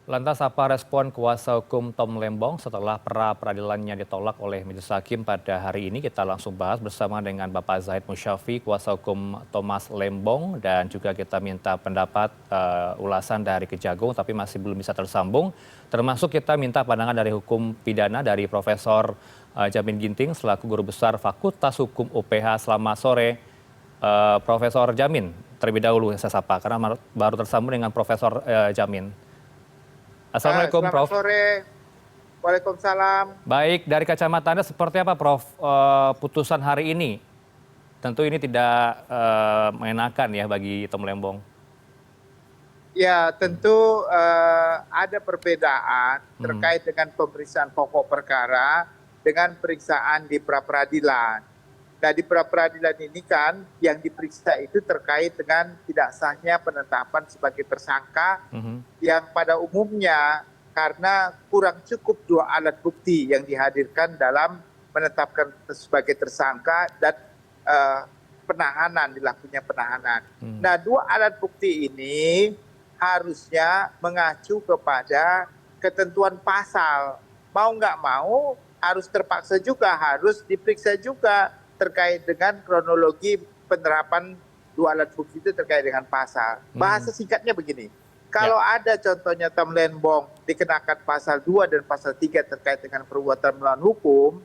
Lantas apa respon kuasa hukum Tom Lembong setelah pra-peradilannya ditolak oleh majelis hakim pada hari ini? Kita langsung bahas bersama dengan Bapak Zahid Musyafi, kuasa hukum Thomas Lembong, dan juga kita minta pendapat ulasan dari Kejagung, tapi masih belum bisa tersambung. Termasuk kita minta pandangan dari hukum pidana dari Profesor Jamin Ginting selaku Guru Besar Fakultas Hukum UPH. Selamat sore, Profesor Jamin. Terlebih dahulu saya sapa karena baru tersambung dengan Profesor Jamin. Assalamualaikum, Selamat Prof. sore. Waalaikumsalam. Baik, dari kacamata Anda seperti apa, Prof, putusan hari ini? Tentu ini tidak mengenakan ya bagi Tom Lembong. Ya, tentu ada perbedaan terkait dengan pemeriksaan pokok perkara dengan periksaan di pra-peradilan. Nah, di pra-peradilan ini kan yang diperiksa itu terkait dengan tidak sahnya penetapan sebagai tersangka yang pada umumnya karena kurang cukup dua alat bukti yang dihadirkan dalam menetapkan sebagai tersangka dan penahanan, dilakukannya penahanan. Nah, dua alat bukti ini harusnya mengacu kepada ketentuan pasal. Mau nggak mau harus terpaksa juga, harus diperiksa juga terkait dengan kronologi penerapan dua alat bukti itu terkait dengan pasal. Bahasa singkatnya begini, kalau ada contohnya Tom Lembong dikenakan pasal 2 dan pasal 3 terkait dengan perbuatan melawan hukum,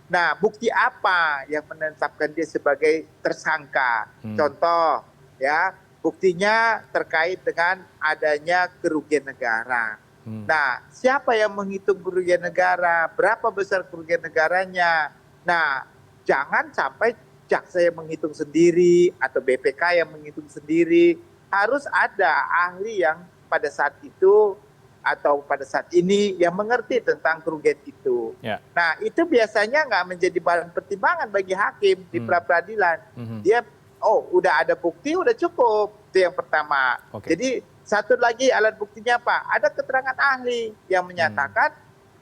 nah bukti apa yang menetapkan dia sebagai tersangka? Contoh, ya, buktinya terkait dengan adanya kerugian negara. Nah, siapa yang menghitung kerugian negara? Berapa besar kerugian negaranya? Nah, jangan sampai jaksa yang menghitung sendiri atau BPK yang menghitung sendiri. Harus ada ahli yang pada saat itu atau pada saat ini yang mengerti tentang kerugian itu. Nah, itu biasanya nggak menjadi bahan pertimbangan bagi hakim di pra-peradilan. Dia, oh udah ada bukti, udah cukup. Itu yang pertama. Jadi satu lagi alat buktinya apa? Ada keterangan ahli yang menyatakan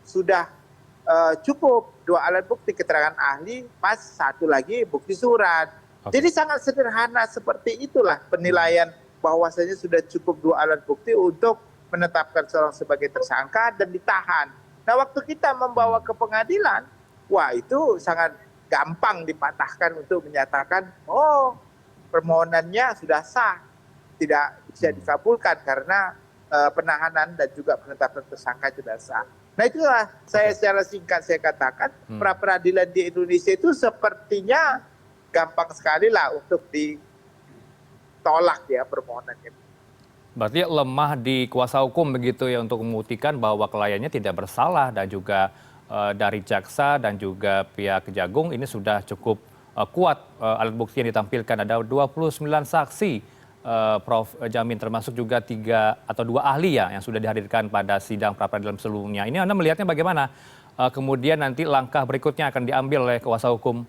sudah cukup dua alat bukti keterangan ahli, pas satu lagi bukti surat. Jadi sangat sederhana seperti itulah penilaian bahwasanya sudah cukup dua alat bukti untuk menetapkan seorang sebagai tersangka dan ditahan. Nah, waktu kita membawa ke pengadilan, wah itu sangat gampang dipatahkan untuk menyatakan, oh permohonannya sudah sah, tidak bisa dikabulkan karena penahanan dan juga penetapan tersangka sudah sah. Nah, itulah saya secara singkat saya katakan pra-peradilan di Indonesia itu sepertinya gampang sekali lah untuk ditolak ya permohonannya. Berarti lemah di kuasa hukum begitu ya untuk membuktikan bahwa kliennya tidak bersalah, dan juga dari jaksa dan juga pihak Kejagung ini sudah cukup kuat alat bukti yang ditampilkan. Ada 29 saksi, Prof. Jamin, termasuk juga 3 atau 2 ahli ya yang sudah dihadirkan pada sidang pra-peradilan sebelumnya. Ini Anda melihatnya bagaimana? Kemudian nanti langkah berikutnya akan diambil oleh kuasa hukum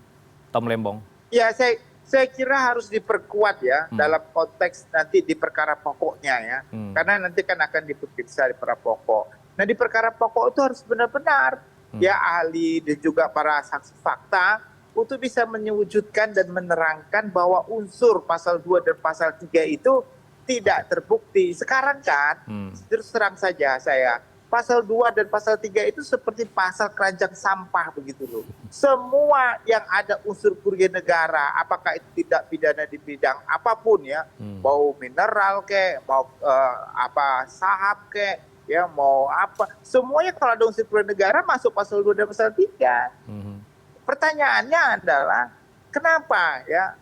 Tom Lembong. Ya, saya kira harus diperkuat ya dalam konteks nanti di perkara pokoknya ya. Karena nanti kan akan diperiksa di perkara pokok. Nah, di perkara pokok itu harus benar-benar ya ahli dan juga para saksi fakta untuk bisa menyewujudkan dan menerangkan bahwa unsur pasal 2 dan pasal 3 itu tidak terbukti. Sekarang kan, terus terang saja saya, pasal 2 dan pasal 3 itu seperti pasal keranjang sampah begitu loh. Semua yang ada unsur kerugian negara, apakah itu tidak pidana di bidang apapun ya, mau mineral kek, mau saham kek, ya mau apa, semuanya kalau ada unsur kerugian negara masuk pasal 2 dan pasal 3. Pertanyaannya adalah kenapa ya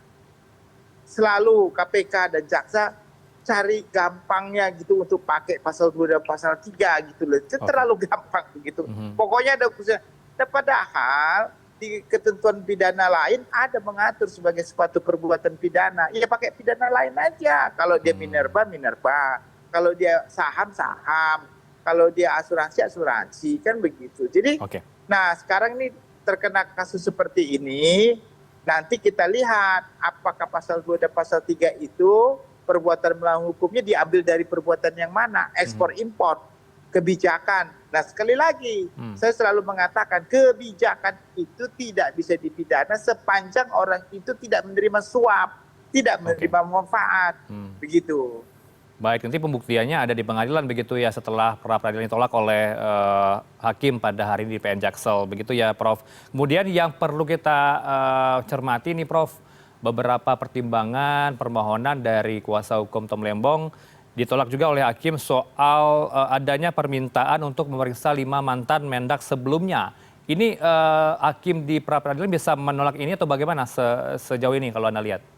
selalu KPK dan jaksa cari gampangnya gitu untuk pakai pasal 2 dan pasal 3 gitu loh. Itu terlalu gampang begitu. Pokoknya ada khususnya. Padahal di ketentuan pidana lain ada mengatur sebagai suatu perbuatan pidana. Ya pakai pidana lain aja. Kalau dia minerba, minerba. Kalau dia saham, saham. Kalau dia asuransi, asuransi. Kan begitu. Jadi, nah sekarang ini terkena kasus seperti ini, nanti kita lihat apakah pasal 2 dan pasal 3 itu perbuatan melawan hukumnya diambil dari perbuatan yang mana, ekspor impor, kebijakan. Nah, sekali lagi saya selalu mengatakan kebijakan itu tidak bisa dipidana sepanjang orang itu tidak menerima suap, tidak menerima manfaat, begitu. Baik, nanti pembuktiannya ada di pengadilan begitu ya setelah pra peradilan ditolak oleh hakim pada hari ini di PN Jaksel begitu ya Prof. Kemudian yang perlu kita cermati nih Prof, beberapa pertimbangan permohonan dari kuasa hukum Tom Lembong ditolak juga oleh hakim soal adanya permintaan untuk memeriksa 5 mantan Mendak sebelumnya. Ini hakim di pra peradilan bisa menolak ini atau bagaimana sejauh ini kalau Anda lihat?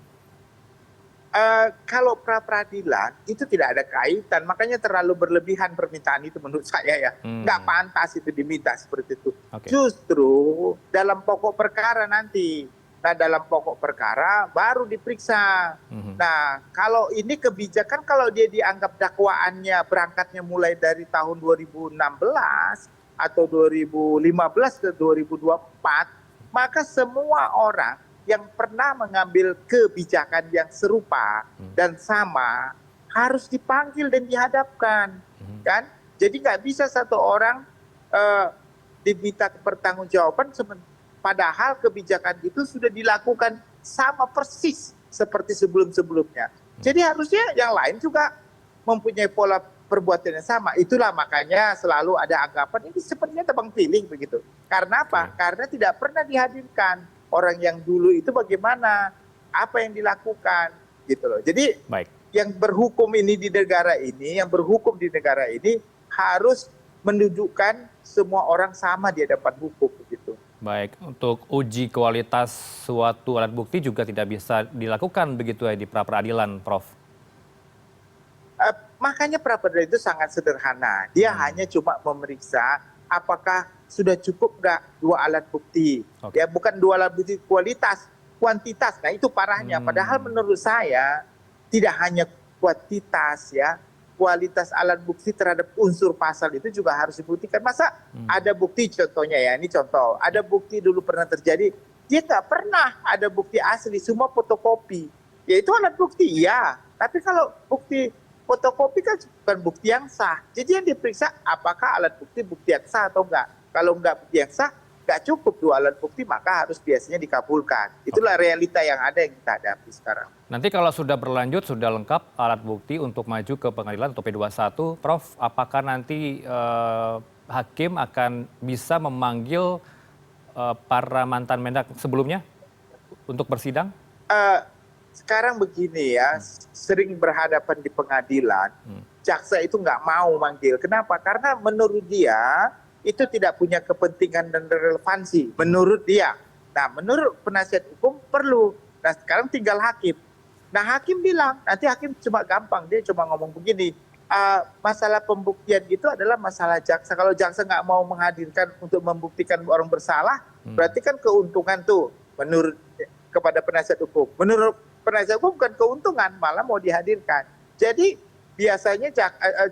Kalau pra peradilan itu tidak ada kaitan, makanya terlalu berlebihan permintaan itu menurut saya ya. Nggak pantas itu diminta seperti itu. Oke. Justru dalam pokok perkara nanti. Nah, dalam pokok perkara baru diperiksa. Nah, kalau ini kebijakan kalau dia dianggap dakwaannya berangkatnya mulai dari tahun 2016 atau 2015 ke 2024, maka semua orang yang pernah mengambil kebijakan yang serupa dan sama harus dipanggil dan dihadapkan, kan? Jadi nggak bisa satu orang diminta pertanggungjawaban padahal kebijakan itu sudah dilakukan sama persis seperti sebelum-sebelumnya. Jadi harusnya yang lain juga mempunyai pola perbuatan yang sama. Itulah makanya selalu ada anggapan ini sepertinya tebang pilih begitu. Karena apa? Karena tidak pernah dihadirkan. Orang yang dulu itu bagaimana, apa yang dilakukan, gitu loh. Jadi yang berhukum ini di negara ini, yang berhukum di negara ini harus mendudukkan semua orang sama di hadapan hukum, begitu. Baik, untuk uji kualitas suatu alat bukti juga tidak bisa dilakukan begitu ya di pra peradilan, Prof. Makanya pra peradilan itu sangat sederhana. Dia hanya cuma memeriksa apakah sudah cukup nggak 2 alat bukti. Ya, bukan 2 alat bukti kualitas, kuantitas. Nah, itu parahnya. Padahal menurut saya tidak hanya kuantitas ya, kualitas alat bukti terhadap unsur pasal itu juga harus dibuktikan. Masa ada bukti contohnya ya, ini contoh. Ada bukti dulu pernah terjadi, dia nggak pernah ada bukti asli, semua fotokopi. Ya itu alat bukti, ya. Tapi kalau bukti fotokopi kan bukan bukti yang sah. Jadi yang diperiksa apakah alat bukti yang sah atau enggak. Kalau enggak bukti yang sah, enggak cukup 2 alat bukti, maka harus biasanya dikabulkan. Itulah realita yang ada yang kita hadapi sekarang. Nanti kalau sudah berlanjut, sudah lengkap alat bukti untuk maju ke pengadilan atau P21, Prof, apakah nanti hakim akan bisa memanggil para mantan Mendak sebelumnya untuk bersidang? Sekarang begini ya, sering berhadapan di pengadilan, jaksa itu nggak mau manggil. Kenapa? Karena menurut dia itu tidak punya kepentingan dan relevansi. Menurut dia. Nah, menurut penasihat hukum perlu. Nah, sekarang tinggal hakim. Nah, hakim bilang, nanti hakim cuma gampang, dia cuma ngomong begini, masalah pembuktian itu adalah masalah jaksa. Kalau jaksa nggak mau menghadirkan untuk membuktikan orang bersalah, berarti kan keuntungan tuh menurut kepada penasihat hukum. Menurut penasihat hukum bukan keuntungan, malah mau dihadirkan. Jadi biasanya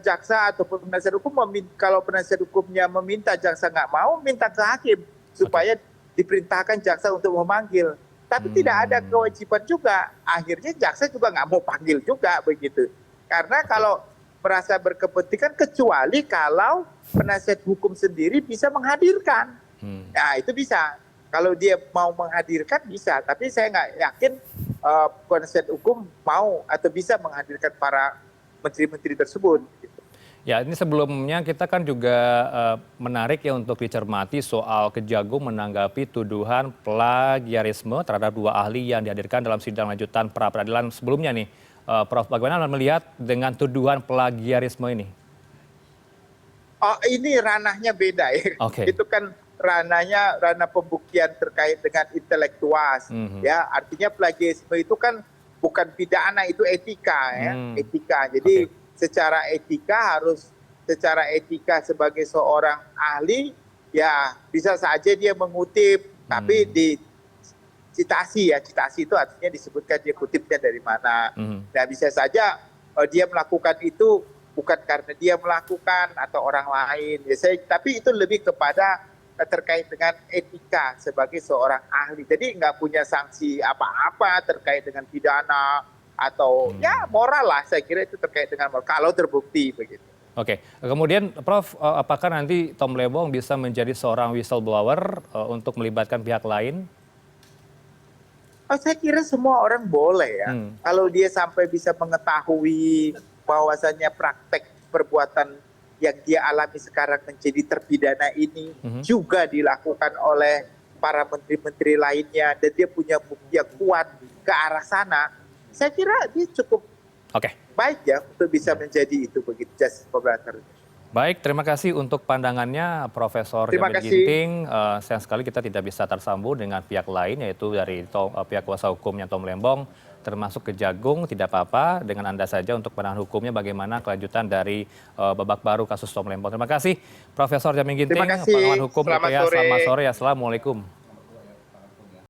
jaksa ataupun penasihat hukum kalau penasihat hukumnya meminta jaksa nggak mau, minta ke hakim supaya diperintahkan jaksa untuk memanggil. Tapi tidak ada kewajiban juga. Akhirnya jaksa juga nggak mau panggil juga begitu. Karena kalau merasa berkepentingan kecuali kalau penasihat hukum sendiri bisa menghadirkan. Nah itu bisa. Kalau dia mau menghadirkan bisa. Tapi saya nggak yakin penasihat hukum mau atau bisa menghadirkan para menteri-menteri tersebut. Ya, ini sebelumnya kita kan juga menarik ya untuk dicermati soal Kejagung menanggapi tuduhan plagiarisme terhadap 2 ahli yang dihadirkan dalam sidang lanjutan pra peradilan sebelumnya nih. Prof, bagaimana Anda melihat dengan tuduhan plagiarisme ini? Oh, ini ranahnya beda ya. Itu kan ranah pembuktian terkait dengan intelektual. Ya, artinya plagiarisme itu kan bukan pidana, itu etika ya, etika. Jadi secara etika sebagai seorang ahli ya bisa saja dia mengutip, tapi di citasi ya, citasi itu artinya disebutkan dia kutipnya dari mana. Nah bisa saja dia melakukan itu bukan karena dia melakukan atau orang lain. Tapi itu lebih kepada terkait dengan etika sebagai seorang ahli. Jadi nggak punya sanksi apa-apa terkait dengan pidana atau ya moral lah, saya kira itu terkait dengan moral kalau terbukti begitu. Oke, kemudian Prof, apakah nanti Tom Lembong bisa menjadi seorang whistleblower untuk melibatkan pihak lain? Saya kira semua orang boleh ya. Kalau dia sampai bisa mengetahui bahwasannya praktek perbuatan yang dia alami sekarang menjadi terpidana ini juga dilakukan oleh para menteri-menteri lainnya dan dia punya bukti yang kuat ke arah sana, saya kira dia cukup baik ya untuk bisa menjadi itu begitu justice collaborator. Baik, terima kasih untuk pandangannya Profesor Jamil Ginting. Sayang sekali kita tidak bisa tersambung dengan pihak lain, yaitu dari pihak kuasa hukumnya Tom Lembong, termasuk Kejagung. Tidak apa-apa, dengan Anda saja untuk pandangan hukumnya bagaimana kelanjutan dari babak baru kasus Tom Lembong. Terima kasih Profesor Jamil Ginting, Terima kasih. pengamat hukum Selamat UPH. sore. Selamat sore, Assalamualaikum.